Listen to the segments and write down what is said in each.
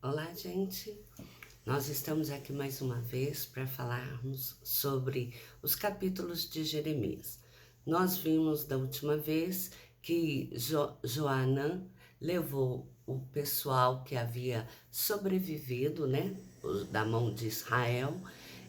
Olá, gente! Nós estamos aqui mais uma vez para falarmos sobre os capítulos de Jeremias. Nós vimos da última vez que Joanã levou o pessoal que havia sobrevivido, da mão de Israel,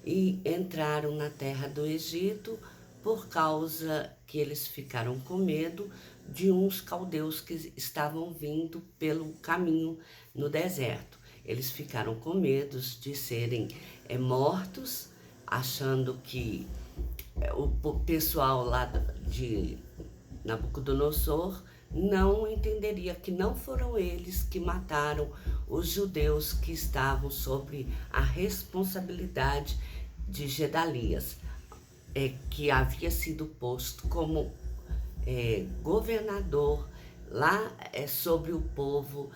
e entraram na terra do Egito por causa que eles ficaram com medo de uns caldeus que estavam vindo pelo caminho no deserto. Eles ficaram com medo de serem mortos, achando que o pessoal lá de Nabucodonosor não entenderia que não foram eles que mataram os judeus que estavam sobre a responsabilidade de Gedalias, que havia sido posto como governador lá sobre o povo,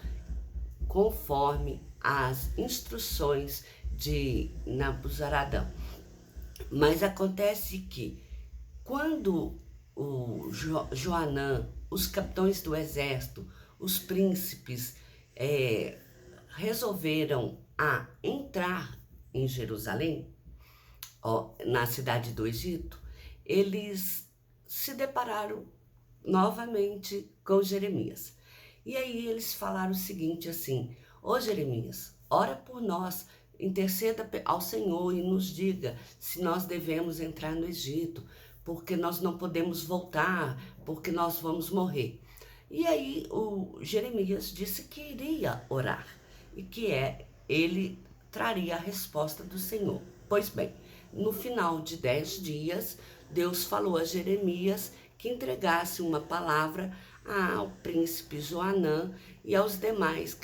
conforme as instruções de Nabuzaradã. Mas acontece que quando o Joanã, os capitães do exército, os príncipes resolveram entrar em Jerusalém, na cidade do Egito, eles se depararam novamente com Jeremias. E aí eles falaram o seguinte assim: ô Jeremias, ora por nós, interceda ao Senhor e nos diga se nós devemos entrar no Egito, porque nós não podemos voltar, porque nós vamos morrer. E aí o Jeremias disse que iria orar e que ele traria a resposta do Senhor. Pois bem, no final de 10 dias, Deus falou a Jeremias que entregasse uma palavra ao príncipe Joanã e aos demais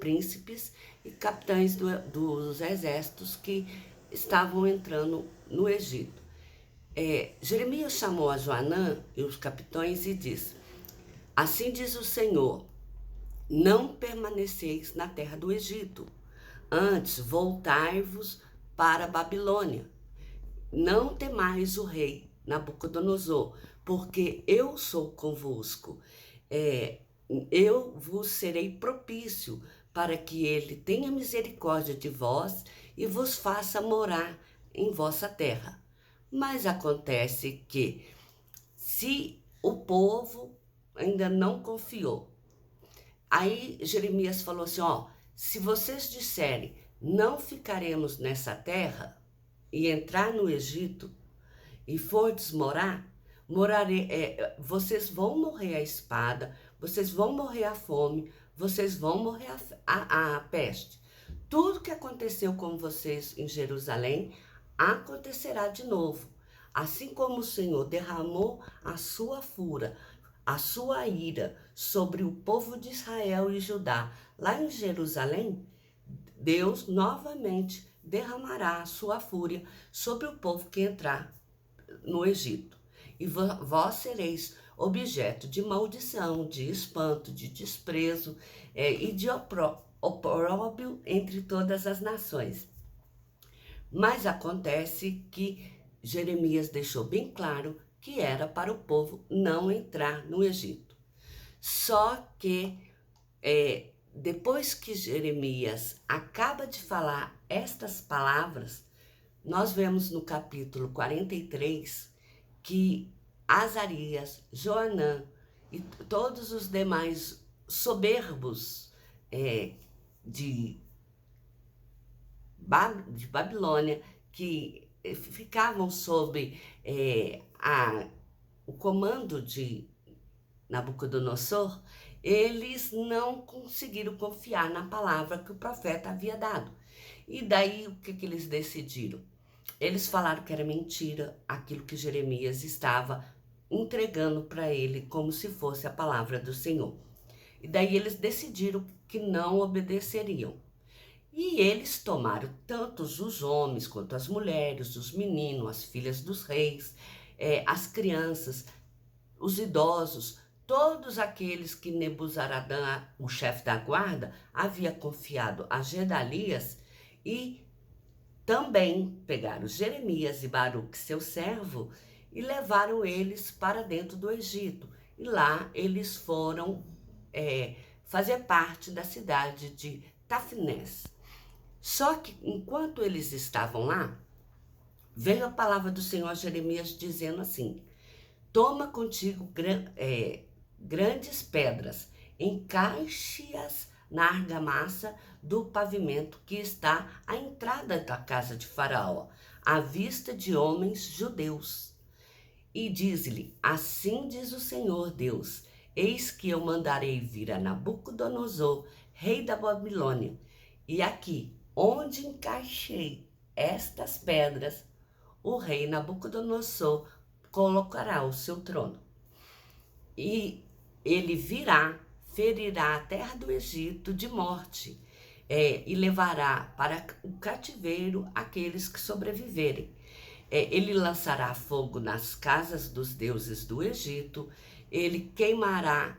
príncipes e capitães dos exércitos que estavam entrando no Egito. Jeremias chamou a Joanã e os capitães e disse: assim diz o Senhor, não permaneceis na terra do Egito, antes voltai-vos para a Babilônia. Não temais o rei Nabucodonosor, porque eu sou convosco. Eu vos serei propício para que ele tenha misericórdia de vós e vos faça morar em vossa terra. Mas acontece que, se o povo ainda não confiou, aí Jeremias falou assim, se vocês disserem, não ficaremos nessa terra, e entrar no Egito, e fordes morar, vocês vão morrer à espada, vocês vão morrer à fome, vocês vão morrer à peste. Tudo que aconteceu com vocês em Jerusalém, acontecerá de novo. Assim como o Senhor derramou a sua fúria, a sua ira sobre o povo de Israel e Judá, lá em Jerusalém, Deus novamente derramará a sua fúria sobre o povo que entrar no Egito. E vós sereis objeto de maldição, de espanto, de desprezo e de opróbrio entre todas as nações. Mas acontece que Jeremias deixou bem claro que era para o povo não entrar no Egito. Só que depois que Jeremias acaba de falar estas palavras, nós vemos no capítulo 43 que Azarias, Joanã e todos os demais soberbos de Babilônia, que ficavam sob o comando de Nabucodonosor, eles não conseguiram confiar na palavra que o profeta havia dado. E daí o que eles decidiram? Eles falaram que era mentira aquilo que Jeremias estava entregando para ele como se fosse a palavra do Senhor. E daí eles decidiram que não obedeceriam. E eles tomaram tanto os homens quanto as mulheres, os meninos, as filhas dos reis, as crianças, os idosos, todos aqueles que Nebuzaradã, o chefe da guarda, havia confiado a Gedalias, e também pegaram Jeremias e Baruque, seu servo, e levaram eles para dentro do Egito. E lá eles foram fazer parte da cidade de Tafnés. Só que enquanto eles estavam lá, veio a palavra do Senhor a Jeremias dizendo assim: toma contigo grandes pedras, encaixe-as na argamassa do pavimento que está à entrada da casa de Faraó, à vista de homens judeus. E diz-lhe: assim diz o Senhor Deus, eis que eu mandarei vir a Nabucodonosor, rei da Babilônia, e aqui, onde encaixei estas pedras, o rei Nabucodonosor colocará o seu trono. E ele virá, ferirá a terra do Egito de morte, e levará para o cativeiro aqueles que sobreviverem. Ele lançará fogo nas casas dos deuses do Egito, ele queimará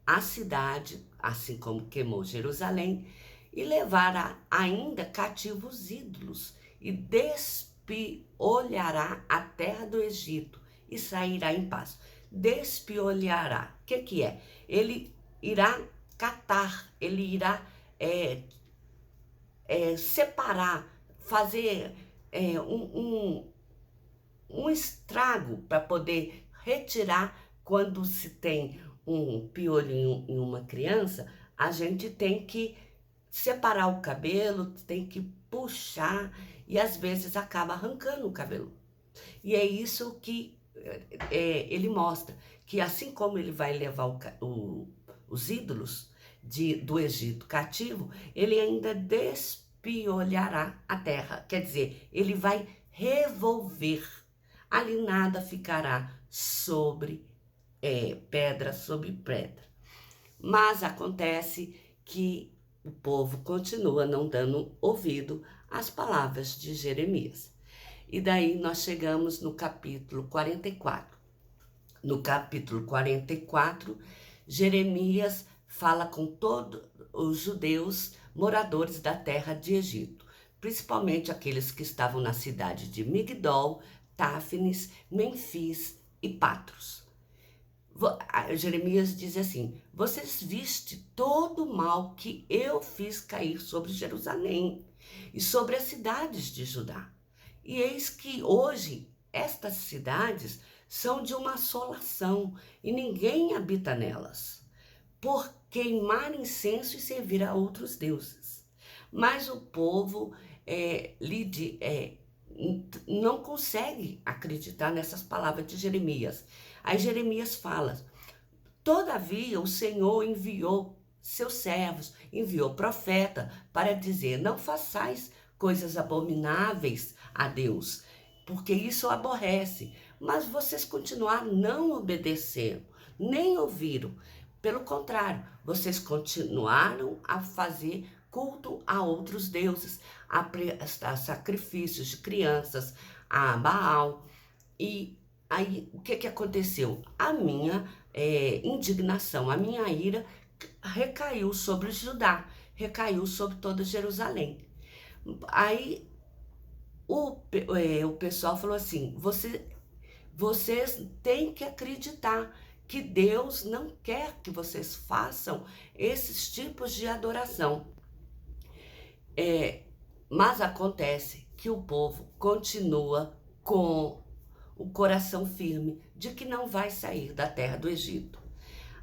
a cidade, assim como queimou Jerusalém, e levará ainda cativos ídolos, e despiolhará a terra do Egito, e sairá em paz. Despiolhará, o que é? Ele irá catar, ele irá separar, fazer um estrago para poder retirar. Quando se tem um piolinho em uma criança, a gente tem que separar o cabelo, tem que puxar e às vezes acaba arrancando o cabelo. E é isso que ele mostra, que assim como ele vai levar os ídolos do Egito cativo, ele ainda despiolhará a terra, quer dizer, ele vai revolver, ali nada ficará sobre pedra sobre pedra. Mas acontece que o povo continua não dando ouvido às palavras de Jeremias. E daí nós chegamos no capítulo 44. No capítulo 44, Jeremias fala com todos os judeus moradores da terra de Egito, principalmente aqueles que estavam na cidade de Migdol, Táfnis, Menfis e Patros. Jeremias diz assim: vocês viste todo o mal que eu fiz cair sobre Jerusalém e sobre as cidades de Judá. E eis que hoje estas cidades são de uma assolação e ninguém habita nelas, por queimar incenso e servir a outros deuses. Mas o povo não consegue acreditar nessas palavras de Jeremias. Aí Jeremias fala: todavia o Senhor enviou seus servos, enviou profeta para dizer: não façais coisas abomináveis a Deus, porque isso o aborrece. Mas vocês continuaram não obedecendo, nem ouviram. Pelo contrário, vocês continuaram a fazer culto a outros deuses, a prestar sacrifícios de crianças, a Baal. E aí, o que aconteceu? A minha indignação, a minha ira recaiu sobre Judá, recaiu sobre toda Jerusalém. Aí o pessoal falou assim: vocês têm que acreditar que Deus não quer que vocês façam esses tipos de adoração. Mas acontece que o povo continua com o coração firme de que não vai sair da terra do Egito.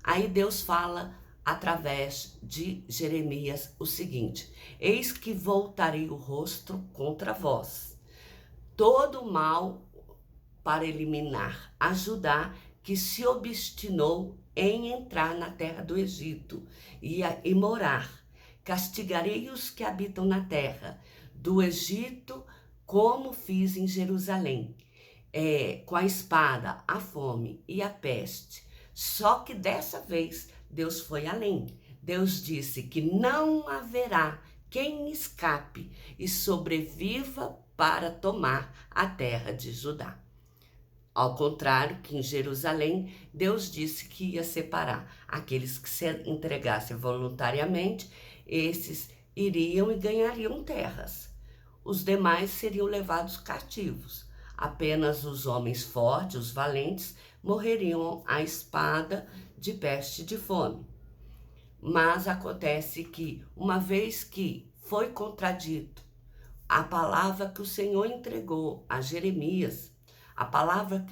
Aí Deus fala através de Jeremias o seguinte: eis que voltarei o rosto contra vós, todo o mal para eliminar a Judá, que se obstinou em entrar na terra do Egito e morar. Castigarei os que habitam na terra do Egito, como fiz em Jerusalém, com a espada, a fome e a peste. Só que dessa vez Deus foi além. Deus disse que não haverá quem escape e sobreviva para tomar a terra de Judá. Ao contrário que em Jerusalém, Deus disse que ia separar aqueles que se entregassem voluntariamente, esses iriam e ganhariam terras. Os demais seriam levados cativos. Apenas os homens fortes, os valentes, morreriam à espada, de peste e de fome. Mas acontece que, uma vez que foi contradito a palavra que o Senhor entregou a Jeremias, a palavra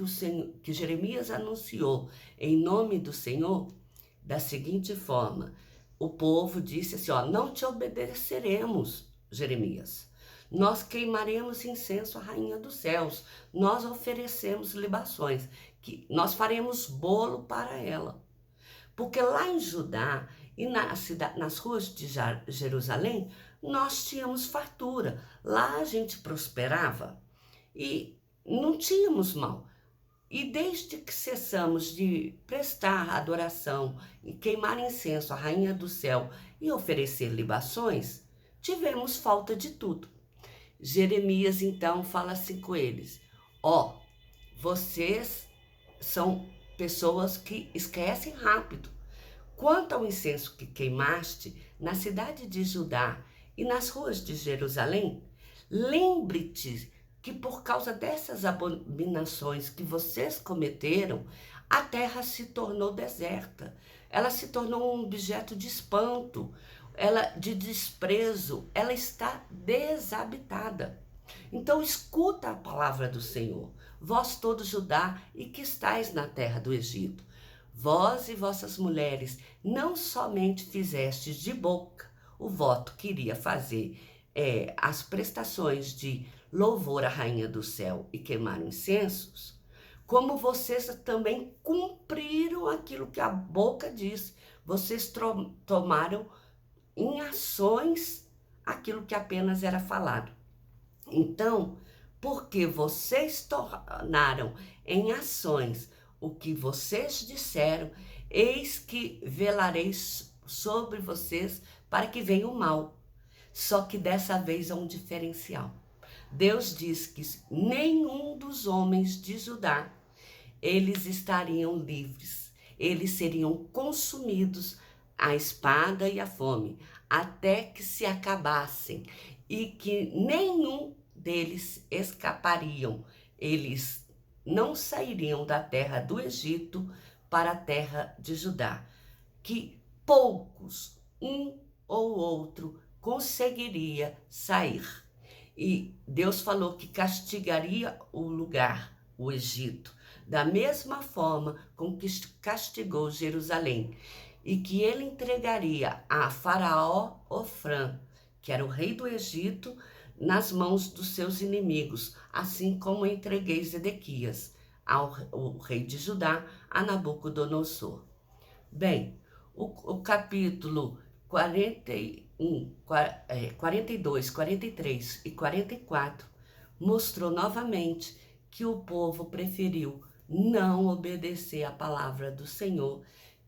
que Jeremias anunciou em nome do Senhor, da seguinte forma: o povo disse assim, ó, não te obedeceremos, Jeremias. Nós queimaremos incenso à rainha dos céus, nós oferecemos libações, que nós faremos bolo para ela. Porque lá em Judá e nas ruas de Jerusalém, nós tínhamos fartura. Lá a gente prosperava e não tínhamos mal. E desde que cessamos de prestar adoração e queimar incenso à Rainha do Céu e oferecer libações, tivemos falta de tudo. Jeremias então fala assim com eles: ó, vocês são pessoas que esquecem rápido. Quanto ao incenso que queimaste na cidade de Judá e nas ruas de Jerusalém, lembre-te que por causa dessas abominações que vocês cometeram, a terra se tornou deserta. Ela se tornou um objeto de espanto, de desprezo, ela está desabitada. Então escuta a palavra do Senhor, vós todo Judá e que estáis na terra do Egito. Vós e vossas mulheres não somente fizestes de boca o voto que iria fazer as prestações de louvor à Rainha do Céu e queimar incensos, como vocês também cumpriram aquilo que a boca disse. Vocês tomaram em ações aquilo que apenas era falado. Então, porque vocês tornaram em ações o que vocês disseram, eis que velarei sobre vocês para que venha o mal. Só que dessa vez há um diferencial. Deus diz que nenhum dos homens de Judá, eles estariam livres. Eles seriam consumidos a espada e a fome, até que se acabassem, e que nenhum deles escapariam. Eles não sairiam da terra do Egito para a terra de Judá, que poucos, um ou outro, conseguiria sair. E Deus falou que castigaria o lugar, o Egito, da mesma forma com que castigou Jerusalém, e que ele entregaria a Faraó Ofrã, que era o rei do Egito, nas mãos dos seus inimigos, assim como entreguei Zedequias, o rei de Judá, a Nabucodonosor. Bem, o capítulo 42, 43 e 44 mostrou novamente que o povo preferiu não obedecer à palavra do Senhor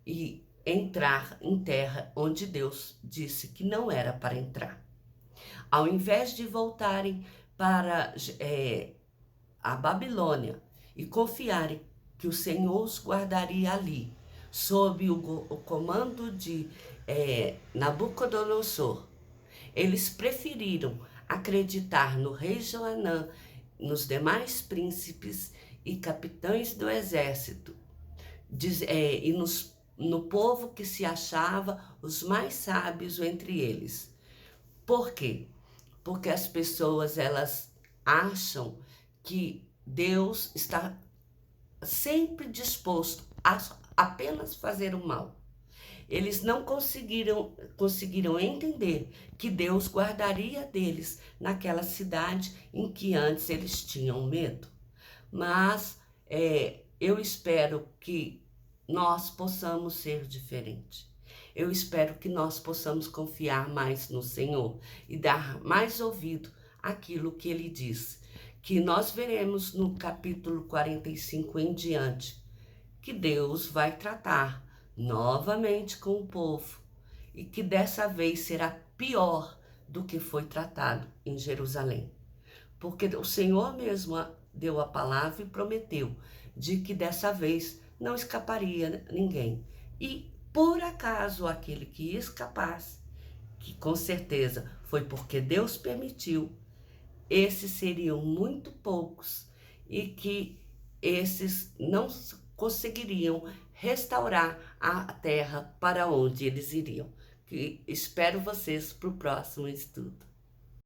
e entrar em terra onde Deus disse que não era para entrar. Ao invés de voltarem para a Babilônia e confiarem que o Senhor os guardaria ali, sob o comando de Nabucodonosor, eles preferiram acreditar no rei Joanã, nos demais príncipes e capitães do exército, e no povo que se achava os mais sábios entre eles. Por quê? Porque as pessoas, elas acham que Deus está sempre disposto a apenas fazer o mal. Eles não conseguiram entender que Deus guardaria deles naquela cidade em que antes eles tinham medo. Mas eu espero que nós possamos ser diferentes. Eu espero que nós possamos confiar mais no Senhor e dar mais ouvido àquilo que Ele diz. Que nós veremos no capítulo 45 em diante que Deus vai tratar novamente com o povo e que dessa vez será pior do que foi tratado em Jerusalém. Porque o Senhor mesmo deu a palavra e prometeu de que dessa vez não escaparia ninguém. E por acaso aquele que escapasse, que com certeza foi porque Deus permitiu, esses seriam muito poucos e que esses não conseguiriam restaurar a terra para onde eles iriam. Que espero vocês para o próximo estudo.